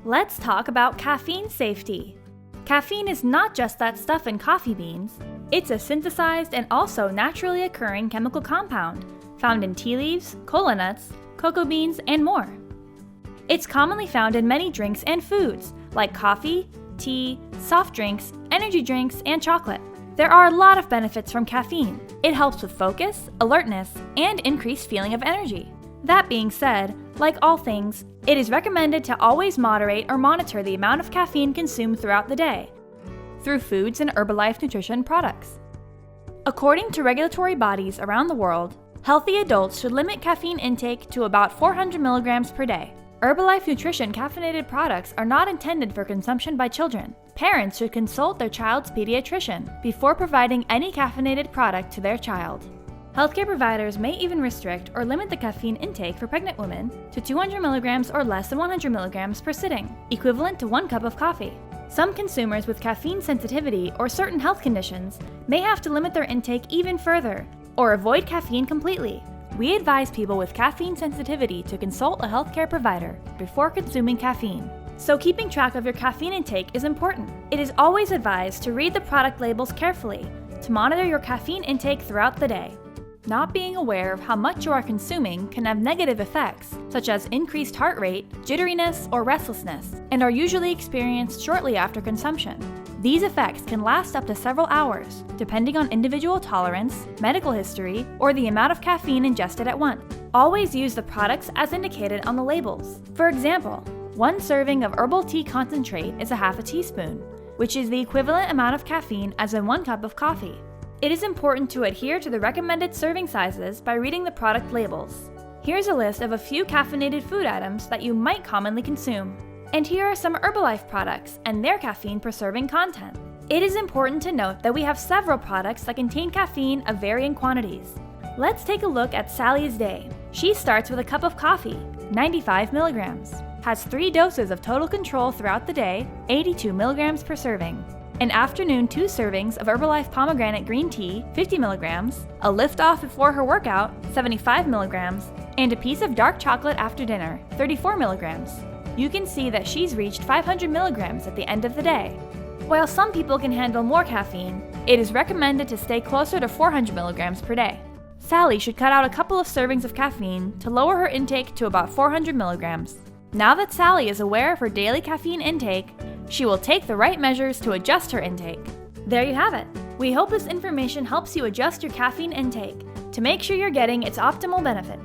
Let's talk about caffeine safety. Caffeine is not just that stuff in coffee beans. It's a synthesized and also naturally occurring chemical compound found in tea leaves, cola nuts, cocoa beans, and more. It's commonly found in many drinks and foods like coffee, tea, soft drinks, energy drinks, and chocolate. There are a lot of benefits from caffeine. It helps with focus, alertness, and increased feeling of energy. That being said, like all things, it is recommended to always moderate or monitor the amount of caffeine consumed throughout the day through foods and Herbalife nutrition products. According to regulatory bodies around the world, healthy adults should limit caffeine intake to about 400 milligrams per day. Herbalife Nutrition caffeinated products are not intended for consumption by children. Parents should consult their child's pediatrician before providing any caffeinated product to their child. Healthcare providers may even restrict or limit the caffeine intake for pregnant women to 200 milligrams or less than 100 milligrams per sitting, equivalent to 1 cup of coffee. Some consumers with caffeine sensitivity or certain health conditions may have to limit their intake even further or avoid caffeine completely. We advise people with caffeine sensitivity to consult a healthcare provider before consuming caffeine. So keeping track of your caffeine intake is important. It is always advised to read the product labels carefully to monitor your caffeine intake throughout the day. Not being aware of how much you are consuming can have negative effects, such as increased heart rate, jitteriness, or restlessness, and are usually experienced shortly after consumption. These effects can last up to several hours, depending on individual tolerance, medical history, or the amount of caffeine ingested at once. Always use the products as indicated on the labels. For example, 1 serving of herbal tea concentrate is a half a teaspoon, which is the equivalent amount of caffeine as in 1 cup of coffee. It is important to adhere to the recommended serving sizes by reading the product labels. Here's a list of a few caffeinated food items that you might commonly consume. And here are some Herbalife products and their caffeine per serving content. It is important to note that we have several products that contain caffeine of varying quantities. Let's take a look at Sally's Day. She starts with a cup of coffee, 95 milligrams, has 3 doses of total control throughout the day, 82 milligrams per serving. An afternoon 2 servings of Herbalife pomegranate green tea, 50 milligrams, a lift-off before her workout, 75 milligrams, and a piece of dark chocolate after dinner, 34 milligrams. You can see that she's reached 500 milligrams at the end of the day. While some people can handle more caffeine, it is recommended to stay closer to 400 milligrams per day. Sally should cut out a couple of servings of caffeine to lower her intake to about 400 milligrams. Now that Sally is aware of her daily caffeine intake, she will take the right measures to adjust her intake. There you have it. We hope this information helps you adjust your caffeine intake to make sure you're getting its optimal benefits.